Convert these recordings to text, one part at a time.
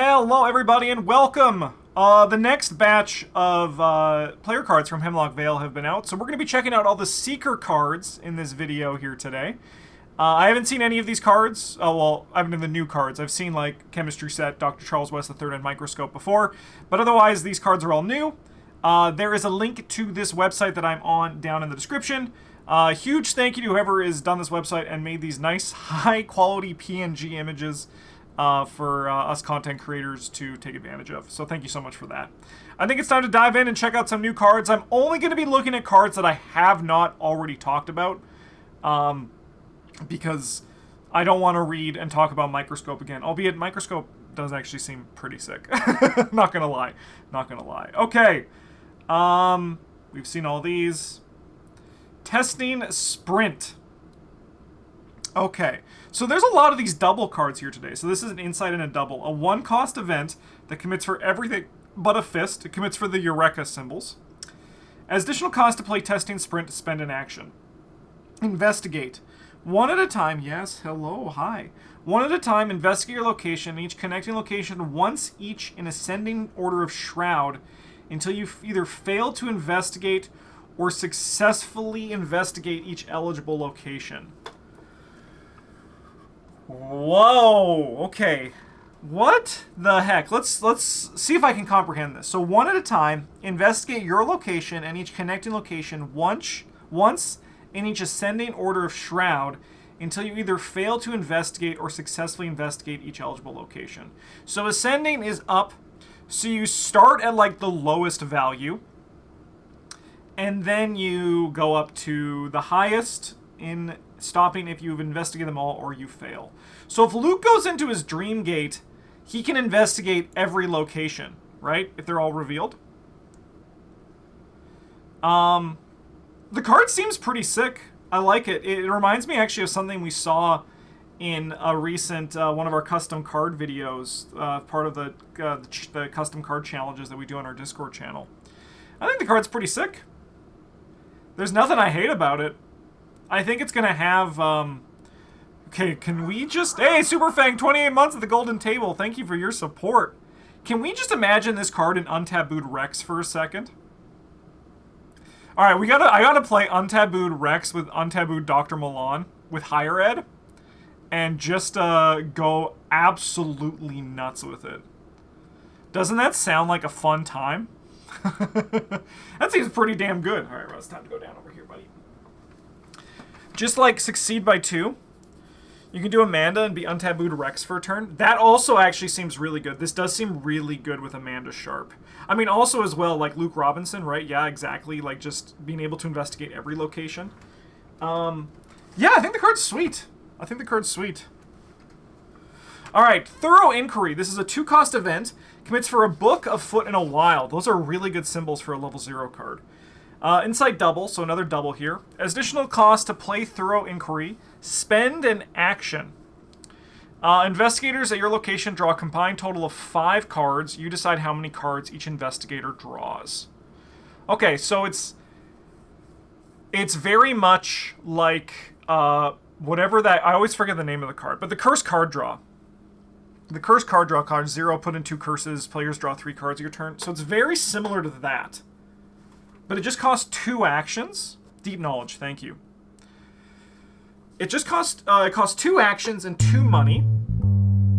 Hello everybody and welcome! The next batch of player cards from Hemlock Vale have been out, so we're going to be checking out all the Seeker cards in this video here today. I haven't seen any of these cards. Oh, well, I haven't seen the new cards. I've seen, like, Chemistry Set, Dr. Charles West III, and Microscope before, but otherwise, these cards are all new. There is a link to this website that I'm on down in the description. Huge thank you to whoever has done this website and made these nice, high-quality PNG images for us content creators to take advantage of. So thank you so much for that. I think it's time to dive in and check out some new cards. I'm only going to be looking at cards that I have not already talked about, because I don't want to read and talk about Microscope again. Albeit Microscope does actually seem pretty sick. Not gonna lie. Not gonna lie. Okay. We've seen all these. Testing Sprint. Okay, so there's a lot of these double cards here today. So this is an insight and a double. A one-cost event that commits for everything but a fist. It commits for the Eureka symbols. As additional cost to play Testing Sprint, spend an action. Investigate. One at a time, yes, hello, hi. One at a time, investigate your location, each connecting location once each in ascending order of Shroud until you either fail to investigate or successfully investigate each eligible location. Whoa, okay. What the heck? Let's see if I can comprehend this. So one at a time, investigate your location and each connecting location once in each ascending order of Shroud until you either fail to investigate or successfully investigate each eligible location. So ascending is up, so you start at like the lowest value, and then you go up to the highest in stopping if you've investigated them all or you fail. So if Luke goes into his dream gate, he can investigate every location, right? If they're all revealed. The card seems pretty sick. I like it. It reminds me actually of something we saw in a recent one of our custom card videos, part of the custom card challenges that we do on our Discord channel. I think the card's pretty sick. There's nothing I hate about it. I think it's going to have... okay, can we just... Hey, Superfang, 28 months at the Golden Table. Thank you for your support. Can we just imagine this card in Untabooed Rex for a second? Alright, I gotta play Untabooed Rex with Untabooed Dr. Milan with Higher Ed and just go absolutely nuts with it. Doesn't that sound like a fun time? That seems pretty damn good. Alright, well, it's time to go down over here, buddy. Just like Succeed by 2. You can do Amanda and be Untabooed Rex for a turn. That also actually seems really good. This does seem really good with Amanda Sharp. I mean, also as well, like Luke Robinson, right? Yeah, exactly. Like, just being able to investigate every location. Yeah, I think the card's sweet. I think the card's sweet. Alright, Thorough Inquiry. This is a 2-cost event. Commits for a book, a foot, and a wild. Those are really good symbols for a level 0 card. Insight double, so another double here. As additional cost to play Thorough Inquiry, spend an action. Investigators at your location draw a combined total of 5 cards. You decide how many cards each investigator draws. Okay, so it's very much like whatever that... I always forget the name of the card, but the Cursed Card Draw. The Cursed Card Draw card, 0, put in 2 curses, players draw 3 cards your turn. So it's very similar to that. But it just costs 2 actions. Deep Knowledge, thank you. It just costs 2 actions and 2 money.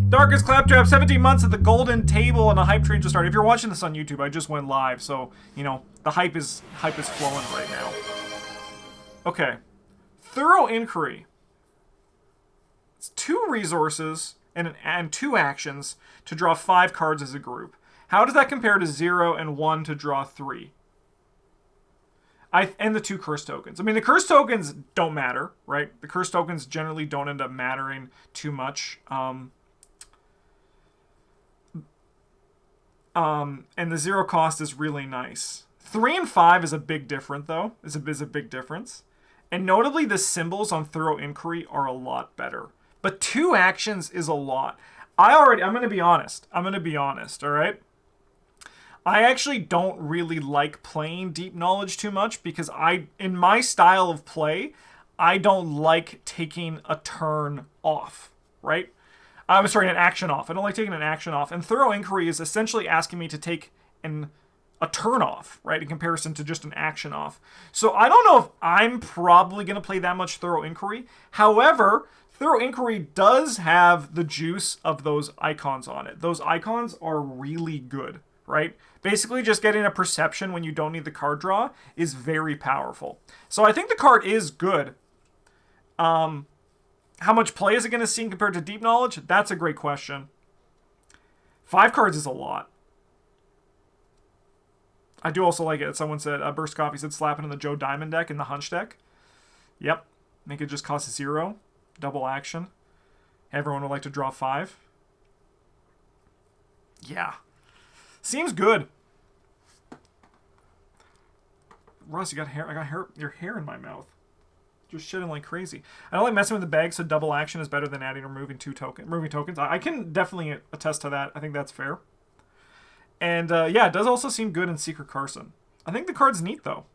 Darkest Claptrap, 17 months at the Golden Table, and the hype train just started. If you're watching this on YouTube, I just went live, so, you know, the hype is flowing right now. Okay. Thorough Inquiry. It's 2 resources and 2 actions to draw 5 cards as a group. How does that compare to 0 and 1 to draw 3? And the 2 curse tokens. I mean, the curse tokens don't matter, right? The curse tokens generally don't end up mattering too much. And the 0 cost is really nice. 3 and 5 is a big difference, though. Is a big difference. And notably, the symbols on Thorough Inquiry are a lot better. But 2 actions is a lot. I'm going to be honest. All right? I actually don't really like playing Deep Knowledge too much because in my style of play, I don't like taking a turn off, right? I'm sorry, an action off. I don't like taking an action off. And Thorough Inquiry is essentially asking me to take a turn off, right, in comparison to just an action off. So I don't know if I'm probably going to play that much Thorough Inquiry. However, Thorough Inquiry does have the juice of those icons on it. Those icons are really good, right? Basically, just getting a perception when you don't need the card draw is very powerful. So I think the card is good. How much play is it going to see compared to Deep Knowledge? That's a great question. 5 cards is a lot. I do also like it. Someone said, Burst Coffee said, slap it in the Joe Diamond deck in the Hunch deck. Yep. Make it just cost 0. Double action. Everyone would like to draw 5. Yeah. Seems good. Russ, you got hair. I got hair. Your hair in my mouth. Just shedding like crazy. I don't like messing with the bag, so double action is better than adding or removing tokens. I can definitely attest to that. I think that's fair. And yeah, it does also seem good in Seeker Carson. I think the card's neat though.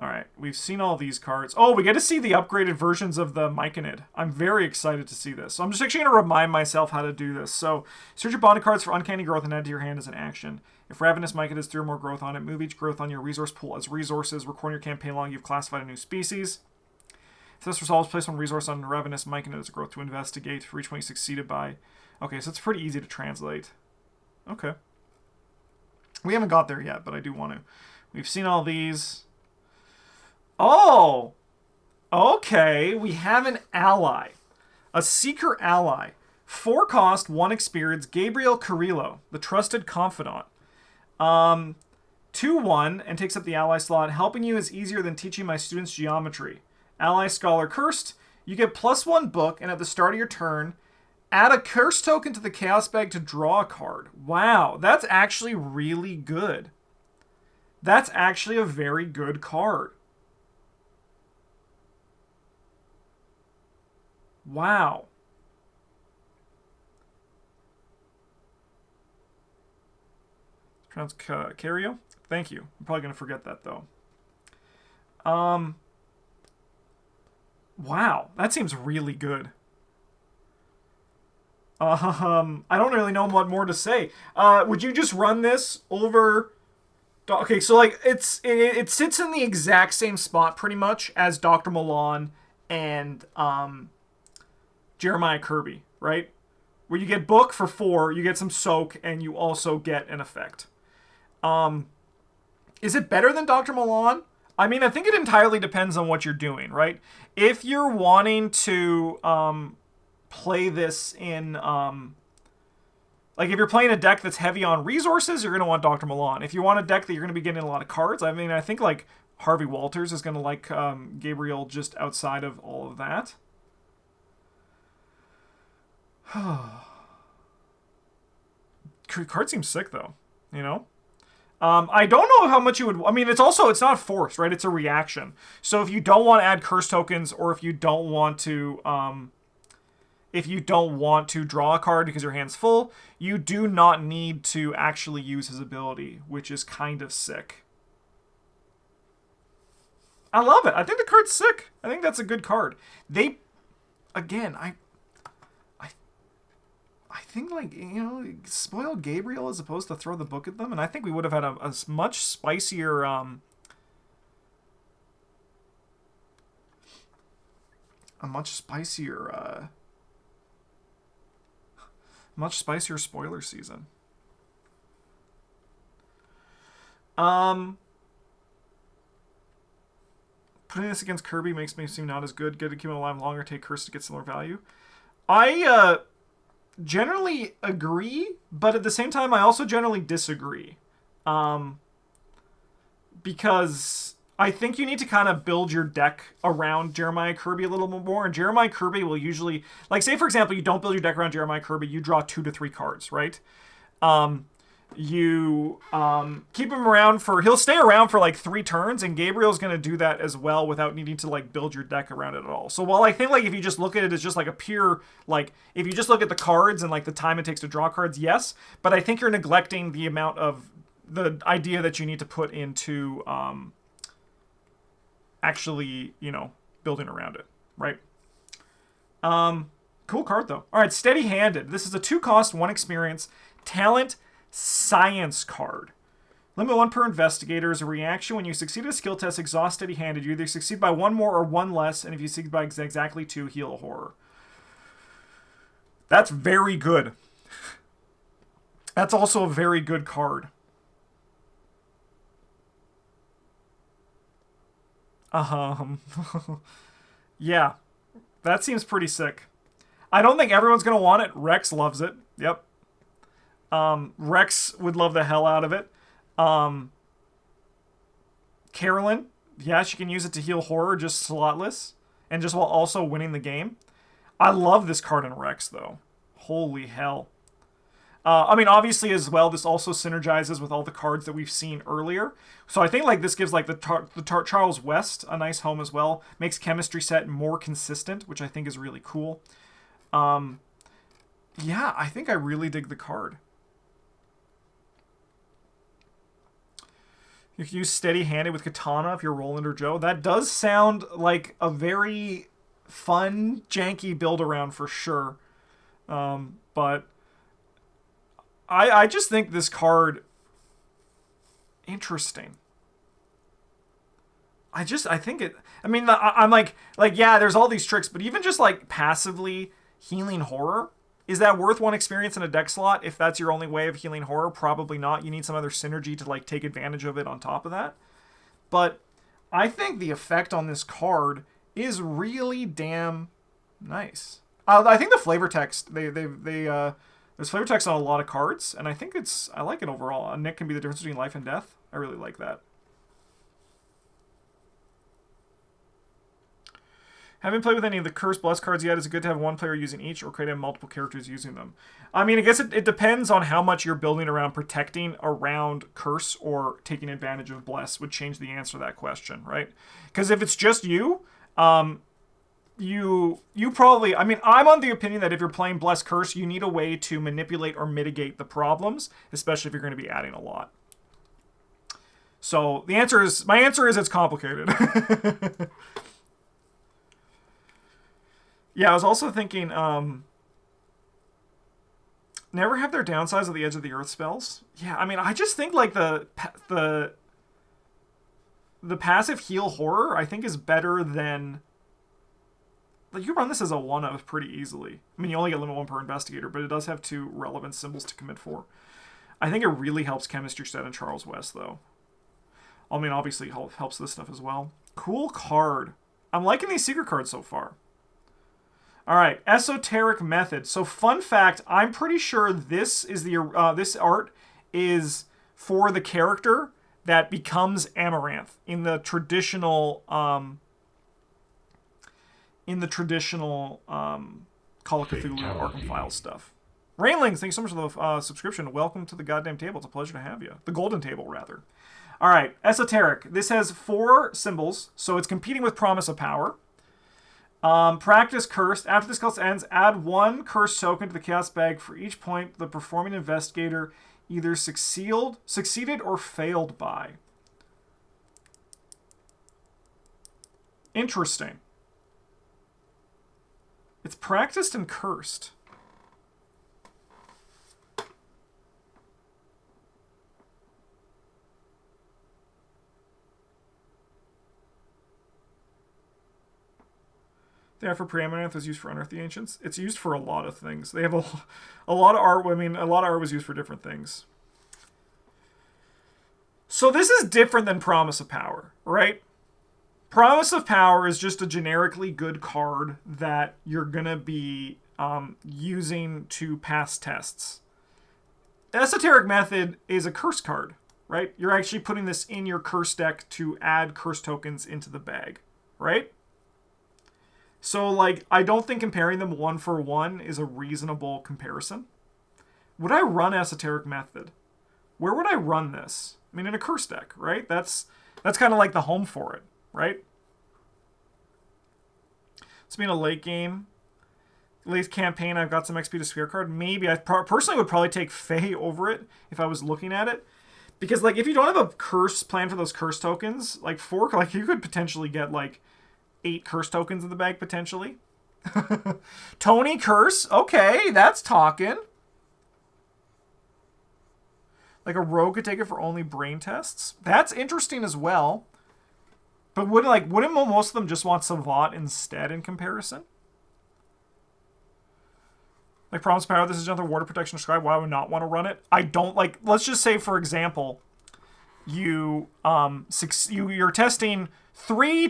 Alright, we've seen all these cards. Oh, we get to see the upgraded versions of the Myconid. I'm very excited to see this. So I'm just actually going to remind myself how to do this. So, search your bonded cards for Uncanny Growth and add to your hand as an action. If Ravenous Myconid has 3 or more growth on it, move each growth on your resource pool as resources. Record your campaign log, you've classified a new species. If this resolves, place one resource on Ravenous Myconid as a growth to investigate for each one you succeeded by. Okay, so it's pretty easy to translate. Okay. We haven't got there yet, but I do want to. We've seen all these. Oh! Okay, we have an ally. A Seeker ally. 4 cost, 1 experience, Gabriel Carrillo, the trusted confidant. 2-1, and takes up the ally slot. Helping you is easier than teaching my students geometry. Ally Scholar Cursed. You get +1 book, and at the start of your turn, add a curse token to the Chaos Bag to draw a card. Wow, that's actually really good. That's actually a very good card. Wow. Pronounced Cario? Thank you. I'm probably going to forget that, though. Wow. That seems really good. I don't really know what more to say. Would you just run this over... Okay, so, like, it sits in the exact same spot, pretty much, as Dr. Milan and, Jeremiah Kirby, right? Where you get book for 4, you get some soak, and you also get an effect. Is it better than Dr. Milan? I mean, I think it entirely depends on what you're doing, right? If you're wanting to play this in... like, if you're playing a deck that's heavy on resources, you're going to want Dr. Milan. If you want a deck that you're going to be getting a lot of cards, I mean, I think, like, Harvey Walters is going to like Gabriel just outside of all of that. Card seems sick though, you know. I don't know how much you would. I mean, it's not forced, right? It's a reaction. So if you don't want to add curse tokens, or if you don't want to, draw a card because your hand's full, you do not need to actually use his ability, which is kind of sick. I love it. I think the card's sick. I think that's a good card. I think, like, you know, spoil Gabriel as opposed to throw the book at them, and I think we would have had a much spicier, much spicier spoiler season. Putting this against Kirby makes me seem not as good. Good to keep him alive longer, take curse to get similar value. I, generally agree, but at the same time, I also generally disagree. Because I think you need to kind of build your deck around Jeremiah Kirby a little bit more, and Jeremiah Kirby will usually... Like, say, for example, you don't build your deck around Jeremiah Kirby, you draw 2 to 3 cards, right? You keep him around for... He'll stay around for, like, 3 turns, and Gabriel's going to do that as well without needing to, like, build your deck around it at all. So while I think, like, if you just look at it as just, like, a pure... Like, if you just look at the cards and, like, the time it takes to draw cards, yes. But I think you're neglecting the amount of... The idea that you need to put into, actually, you know, building around it, right? Cool card, though. All right, Steady-Handed. This is a 2-cost, 1 experience, talent, science card. Limit 1 per investigator. As a reaction, when you succeed at a skill test, exhaust Steady-Handed. You either succeed by 1 more or 1 less, and if you succeed by exactly 2, heal a horror. That's very good. That's also a very good card. Yeah, that seems pretty sick. I don't think everyone's going to want it. Rex loves it. Yep. Rex would love the hell out of it. Carolyn, yeah, she can use it to heal horror just slotless and just while also winning the game. I love this card in Rex, though. Holy hell. I mean, obviously, as well, this also synergizes with all the cards that we've seen earlier. So I think like this gives like the Charles West a nice home as well. Makes Chemistry Set more consistent, which I think is really cool. Yeah, I think I really dig the card. You can use Steady-Handed with Katana if you're Roland or Joe. That does sound like a very fun, janky build-around for sure. But I just think this card interesting. I think it... I mean, I'm like, yeah, there's all these tricks, but even just, like, passively healing horror, is that worth 1 experience in a deck slot? If that's your only way of healing horror, probably not. You need some other synergy to, like, take advantage of it on top of that. But I think the effect on this card is really damn nice. I think the flavor text, there's flavor text on a lot of cards, and I think I like it overall. A Nick can be the difference between life and death. I really like that. Haven't played with any of the Curse Bless cards yet. Is it good to have 1 player using each, or could I have multiple characters using them? I mean, I guess it depends on how much you're building around protecting around Curse or taking advantage of Bless would change the answer to that question, right? Because if it's just you, you probably... I mean, I'm on the opinion that if you're playing Bless Curse, you need a way to manipulate or mitigate the problems, especially if you're going to be adding a lot. So my answer is it's complicated. Yeah, I was also thinking, never have their downsides at the edge of the earth spells. Yeah, I mean, I just think like the passive heal horror, I think, is better than... Like, you run this as a 1-of pretty easily. I mean, you only get limit 1 per investigator, but it does have 2 relevant symbols to commit for. I think it really helps Chemistry Set and Charles West, though. I mean, obviously helps this stuff as well. Cool card. I'm liking these Seeker cards so far. All right, Esoteric Method. So, fun fact, I'm pretty sure this is this art is for the character that becomes Amaranth in the traditional Call of Cthulhu Arkham Files stuff. Rainlings, thank you so much for the subscription. Welcome to the goddamn table. It's a pleasure to have you. The golden table, rather. All right, Esoteric. This has 4 symbols, so it's competing with Promise of Power. Practice Cursed. After this cost ends, add 1 Cursed token to the Chaos bag for each point the performing investigator either succeeded or failed by. Interesting. It's practiced and cursed. The Afro Preeminence was used for Unearth the Ancients. It's used for a lot of things. They have a lot of art. I mean, a lot of art was used for different things. So this is different than Promise of Power, right? Promise of Power is just a generically good card that you're going to be using to pass tests. Esoteric Method is a curse card, right? You're actually putting this in your curse deck to add curse tokens into the bag, right? So, like, I don't think comparing them 1 for 1 is a reasonable comparison. Would I run Esoteric Method? Where would I run this? I mean, in a curse deck, right? That's kind of like the home for it, right? It's been a late game. Late campaign, I've got some XP to Sphere card. Maybe. I personally would probably take Fae over it if I was looking at it. Because, like, if you don't have a curse plan for those curse tokens, like, you could potentially get, like, 8 curse tokens in the bag, potentially. Tony Curse. Okay, that's talking. Like a rogue could take it for only brain tests. That's interesting as well. But wouldn't most of them just want Savant instead in comparison? Like Promise Power, this is another water protection described. Why would I not want to run it? I don't like. Let's just say, for example, you're testing 3,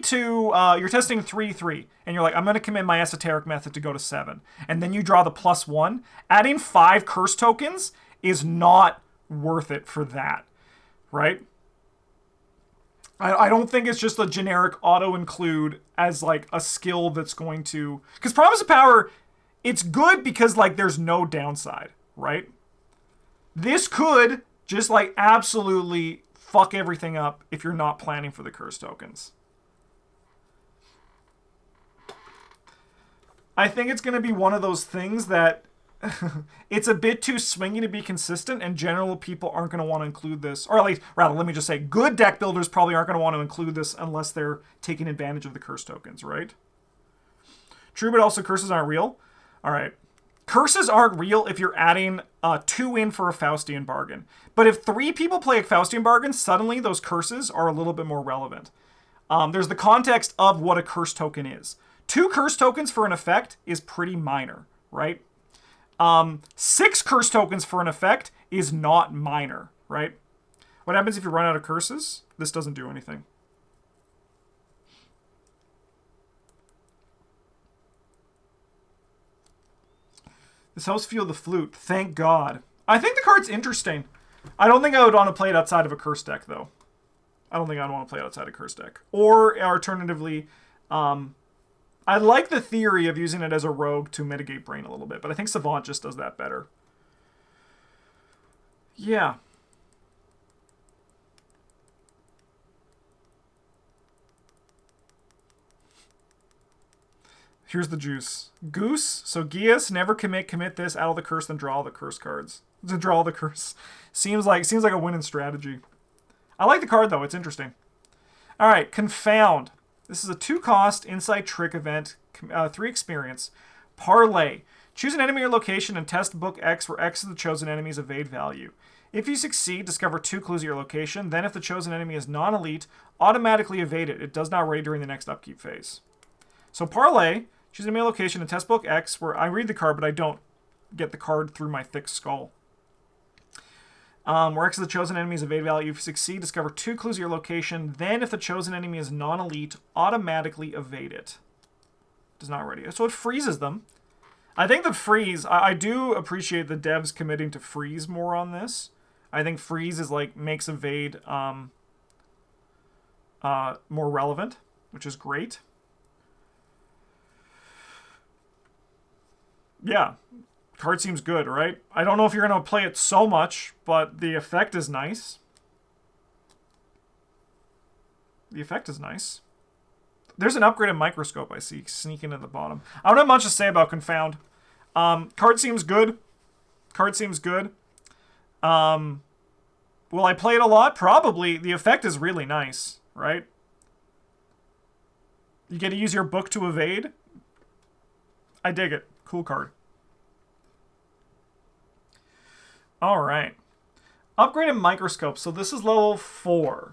and you're like, I'm gonna commit my esoteric method to go to 7, and then you draw the +1. Adding 5 curse tokens is not worth it for that, right? I don't think it's just a generic auto include as like a skill that's going to, because Promise of Power, it's good because like there's no downside, right? This could just like absolutely fuck everything up if you're not planning for the curse tokens. I think it's going to be one of those things that it's a bit too swingy to be consistent, and general people aren't going to want to include this. Or at least, rather, let me just say, good deck builders probably aren't going to want to include this unless they're taking advantage of the curse tokens, right? True, but also curses aren't real. All right. Curses aren't real if you're adding 2 in for a Faustian bargain. But if 3 people play a Faustian bargain, suddenly those curses are a little bit more relevant. There's the context of what a curse token is. 2 curse tokens for an effect is pretty minor, right? 6 curse tokens for an effect is not minor, right? What happens if you run out of curses? This doesn't do anything. This helps feel the flute. Thank God. I think the card's interesting. I don't think I would want to play it outside of a curse deck, though. I don't think I'd want to play it outside a curse deck. Or, alternatively, I like the theory of using it as a rogue to mitigate brain a little bit, but I think Savant just does that better. Yeah. Here's the juice. Goose. So Gias, never commit this, add all the curse, then draw all the curse cards. To draw all the curse. Seems like a winning strategy. I like the card though, it's interesting. Alright, Confound. This is a 2-cost insight trick event, 3 experience. Parlay. Choose an enemy or location and test book X where X is the chosen enemy's evade value. If you succeed, discover 2 clues at your location. Then if the chosen enemy is non-elite, automatically evade it. It does not raid during the next upkeep phase. So Parlay. Choose an enemy location and test book X where I read the card, but I don't get the card through my thick skull. Where X is the chosen enemy's evade value. If you succeed, discover 2 clues at your location. Then if the chosen enemy is non-elite, automatically evade it. Does not ready. So it freezes them. I think the freeze, I do appreciate the devs committing to freeze more on this. I think freeze is like makes evade more relevant, which is great. Yeah, card seems good, right? I don't know if you're going to play it so much, but the effect is nice. The effect is nice. There's an upgraded microscope I see sneaking at the bottom. I don't have much to say about Confound. Card seems good. Card seems good. Will I play it a lot? Probably. The effect is really nice, right? You get to use your book to evade. I dig it. Cool card. Alright. Upgraded microscope. So this is level 4.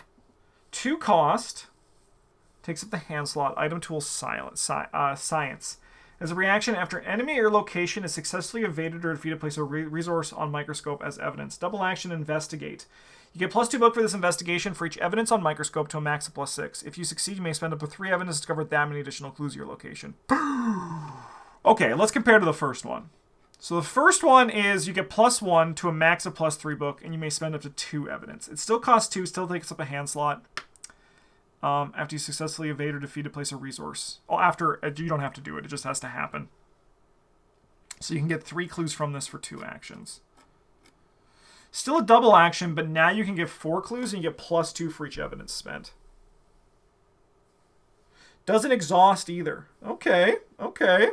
2 cost. Takes up the hand slot. Item tool science. As a reaction, after enemy or location is successfully evaded or defeated, place a resource on microscope as evidence. Double action, investigate. You get +2 book for this investigation for each evidence on microscope to a max of +6. If you succeed, you may spend up to 3 evidence to discover that many additional clues to your location. Okay, let's compare to the first one. So the first one is you get +1 to a max of +3 book, and you may spend up to 2 evidence. It still costs 2, still takes up a hand slot. After you successfully evade or defeat a place a resource. Oh, after, you don't have to do it. It just has to happen. So you can get 3 clues from this for 2 actions. Still a double action, but now you can get 4 clues and you get +2 for each evidence spent. Doesn't exhaust either. Okay, okay.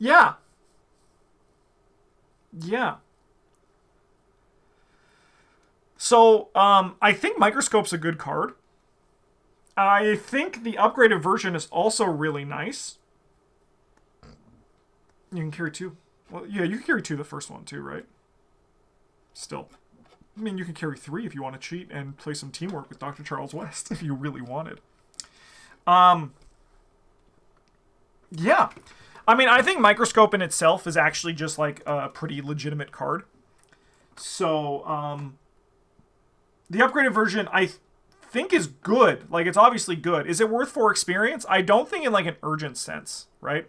Yeah. Yeah. So, I think Microscope's a good card. I think the upgraded version is also really nice. You can carry 2. Well, yeah, you can carry 2 the first one too, right? Still. I mean, you can carry 3 if you want to cheat and play some teamwork with Dr. Charles West, if you really wanted. Yeah. I mean, I think Microscope in itself is actually just, like, a pretty legitimate card. So, the upgraded version, I think is good. Like, it's obviously good. Is it worth 4 experience? I don't think in, like, an urgent sense, right?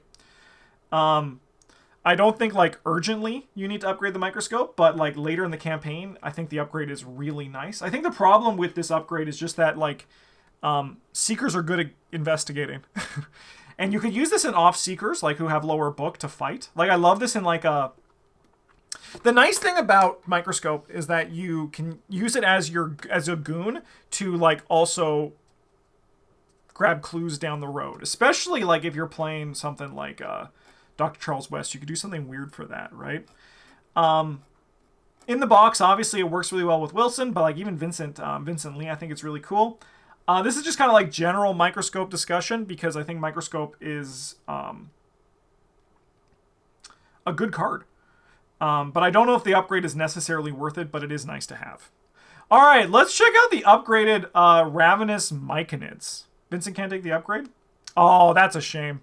I don't think, like, urgently you need to upgrade the Microscope, but, like, later in the campaign, I think the upgrade is really nice. I think the problem with this upgrade is just that, like, Seekers are good at investigating. And you could use this in off-Seekers, like, who have lower book to fight. Like, I love this in, like, a... The nice thing about Microscope is that you can use it as a goon to, like, also grab clues down the road. Especially, like, if you're playing something like Dr. Charles West, you could do something weird for that, right? In the box, obviously, it works really well with Wilson, but, like, even Vincent Lee, I think it's really cool. This is just kind of like general Microscope discussion because I think Microscope is a good card. But I don't know if the upgrade is necessarily worth it, but it is nice to have. All right, let's check out the upgraded Ravenous Myconids. Vincent can't take the upgrade? Oh, that's a shame.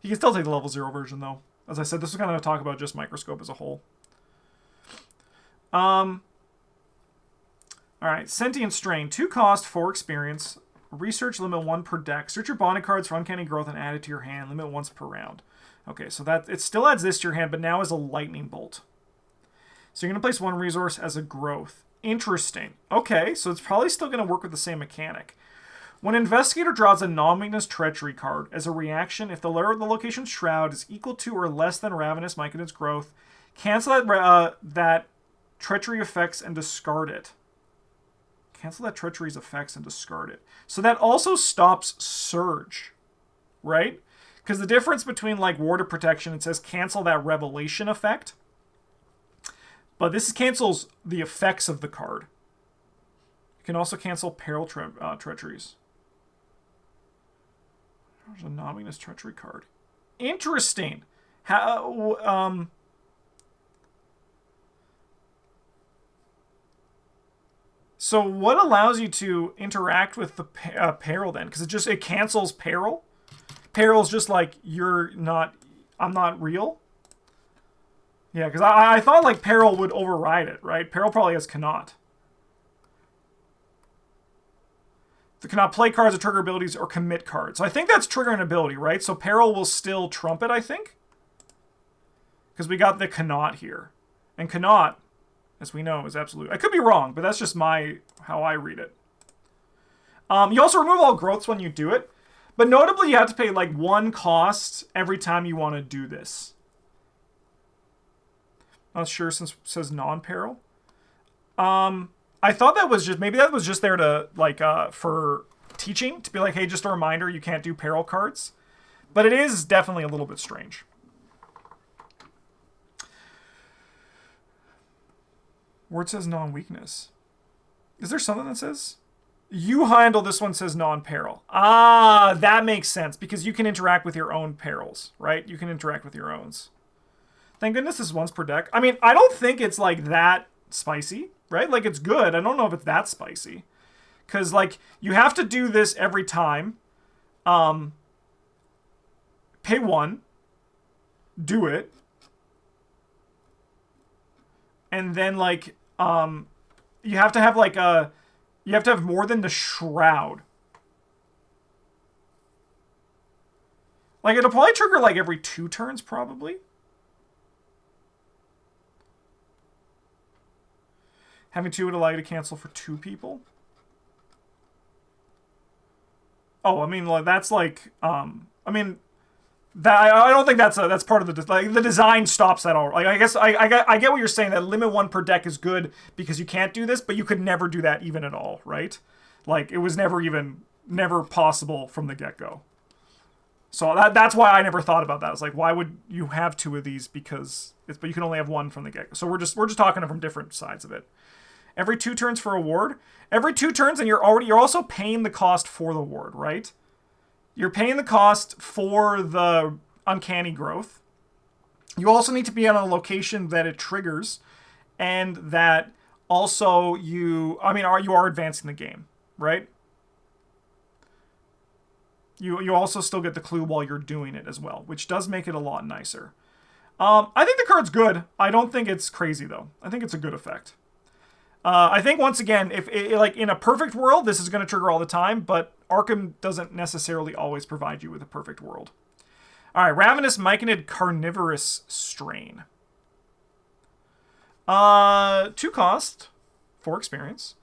He can still take the level 0 version, though. As I said, this was kind of a talk about just Microscope as a whole. Alright, Sentient Strain. 2 cost, 4 experience. Research, limit 1 per deck. Search your bonded cards for uncanny growth and add it to your hand. Limit once per round. Okay, so that it still adds this to your hand, but now as a lightning bolt. So you're going to place 1 resource as a growth. Interesting. Okay, so it's probably still going to work with the same mechanic. When Investigator draws a non-weakness Treachery card, as a reaction, if the layer of the location's shroud is equal to or less than Ravenous Myconid's growth, cancel that Treachery effects and discard it. Cancel that Treachery's effects and discard it. So that also stops Surge, right? Because the difference between, like, Ward of Protection, it says cancel that Revelation effect. But this cancels the effects of the card. You can also cancel Peril Treacheries. There's a non-weakness Treachery card. Interesting. How, So what allows you to interact with the Peril then? Because it cancels Peril? Peril's just like, I'm not real? Yeah, because I thought, like, Peril would override it, right? Peril probably has cannot. The cannot play cards or trigger abilities or commit cards. So I think that's trigger an ability, right? So Peril will still trump it, I think. Because we got the cannot here. And cannot, as we know, is absolute. I could be wrong, but that's just how I read it. You also remove all growths when you do it. But notably, you have to pay, like, 1 cost every time you want to do this. Not sure since it says non-peril. I thought that was maybe that was just there to, like, for teaching. To be like, hey, just a reminder, you can't do peril cards. But it is definitely a little bit strange. Where it says non-weakness. Is there something that says... You handle this one says non-peril. Ah, that makes sense. Because you can interact with your own perils, right? You can interact with your owns. Thank goodness this is once per deck. I mean, I don't think it's, like, that spicy, right? Like, it's good. I don't know if it's that spicy. Because, like, you have to do this every time. Pay 1. Do it. And then, like, you have to have, like, you have to have more than the Shroud. Like, it'll probably trigger, like, every 2 turns, probably. Having 2 would allow you to cancel for 2 people. Oh, I mean, like, that's, like, I mean... I don't think that's part of the design stops that all. Like, I guess I get what you're saying, that limit 1 per deck is good because you can't do this, but you could never do that even at all, right? Like, it was never possible from the get-go. So that's why I never thought about that. It's like, why would you have 2 of these? But you can only have 1 from the get-go. So we're just talking from different sides of it. Every 2 turns for a ward. Every 2 turns, and you're also paying the cost for the ward, right? You're paying the cost for the uncanny growth. You also need to be on a location that it triggers, and that also you are advancing the game, right? You also still get the clue while you're doing it as well, which does make it a lot nicer. I think the card's good. I don't think it's crazy, though. I think it's a good effect. I think, once again, if like in a perfect world, this is going to trigger all the time, but Arkham doesn't necessarily always provide you with a perfect world. All right, Ravenous Myconid Carnivorous Strain. 2 cost, 4 experience.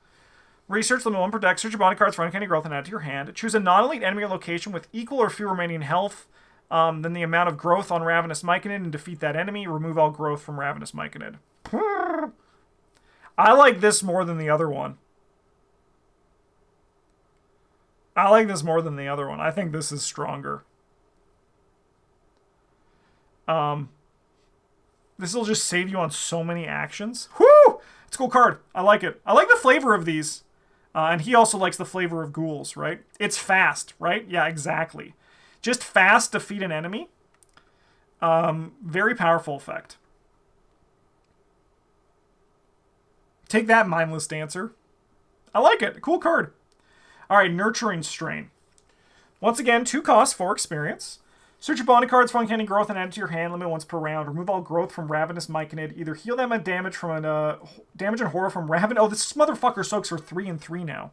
Research limit 1 per deck. Search your body cards for uncanny growth and add to your hand. Choose a non-elite enemy or location with equal or fewer remaining health than the amount of growth on Ravenous Myconid and defeat that enemy. Remove all growth from Ravenous Myconid. I like this more than the other one. I think this is stronger. This will just save you on so many actions. Whoo! It's a cool card. I like it. I like the flavor of these. And he also likes the flavor of ghouls, right? It's fast, right? Yeah, exactly. Just fast, defeat an enemy. Very powerful effect. Take that, Mindless Dancer. I like it. Cool card. All right, Nurturing Strain. Once again, 2 costs, 4 experience. Search your body cards for uncanny growth and add it to your hand. Limit once per round. Remove all growth from Ravenous Myconid. Either heal them at damage from damage and horror from Raven. Oh, this motherfucker soaks for 3 and 3 now.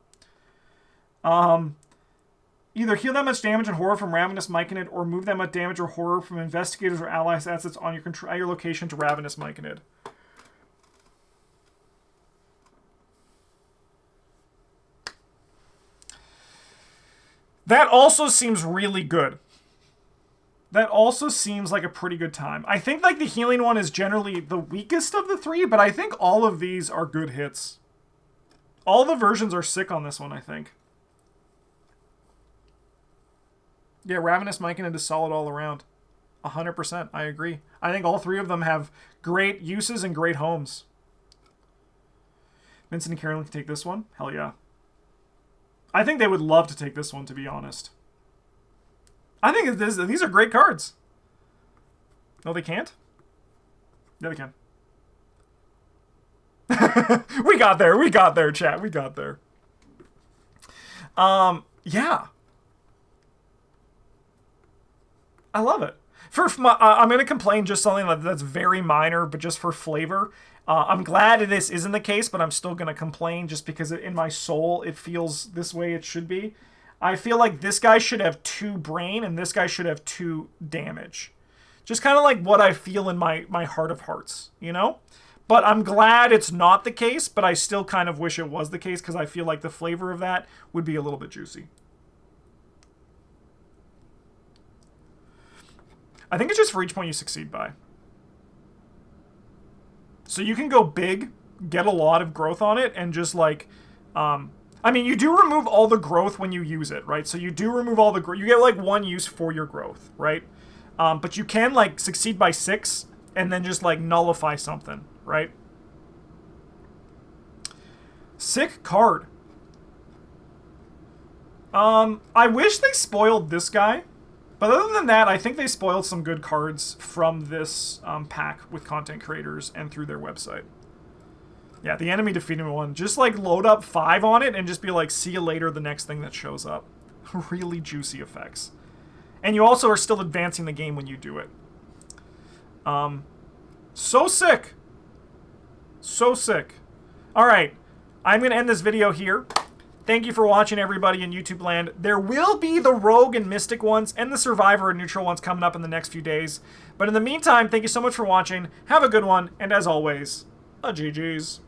Either heal that much damage and horror from Ravenous Myconid, or move that much damage or horror from investigators or allies assets on your at your location to Ravenous Myconid. That also seems really good. That also seems like a pretty good time. I think like the healing one is generally the weakest of the 3, but I think all of these are good hits. All the versions are sick on this one, I think. Yeah, Ravenous Myconid is solid all around. 100%, I agree. I think all 3 of them have great uses and great homes. Vincent and Carolyn can take this one? Hell yeah. I think they would love to take this one, to be honest. I think these are great cards. No, they can't? Yeah, they can. We got there, chat. We got there. Yeah. I love it. I'm going to complain just something that's very minor, but just for flavor. I'm glad this isn't the case, but I'm still going to complain just because in my soul it feels this way it should be. I feel like this guy should have 2 brain and this guy should have 2 damage. Just kind of like what I feel in my heart of hearts, you know? But I'm glad it's not the case, but I still kind of wish it was the case because I feel like the flavor of that would be a little bit juicy. I think it's just for each point you succeed by. So you can go big, get a lot of growth on it, and just like... I mean, you do remove all the growth when you use it, right? So you do remove all the growth. You get like 1 use for your growth, right? But you can like succeed by 6 and then just like nullify something, right? Sick card. I wish they spoiled this guy. But other than that, I think they spoiled some good cards from this pack with content creators and through their website. Yeah, the enemy defeating one. Just like load up 5 on it and just be like, see you later, the next thing that shows up. Really juicy effects. And you also are still advancing the game when you do it. So sick. So sick. Alright, I'm going to end this video here. Thank you for watching, everybody in YouTube land. There will be the Rogue and Mystic ones and the Survivor and Neutral ones coming up in the next few days. But in the meantime, thank you so much for watching. Have a good one, and as always, a GG's.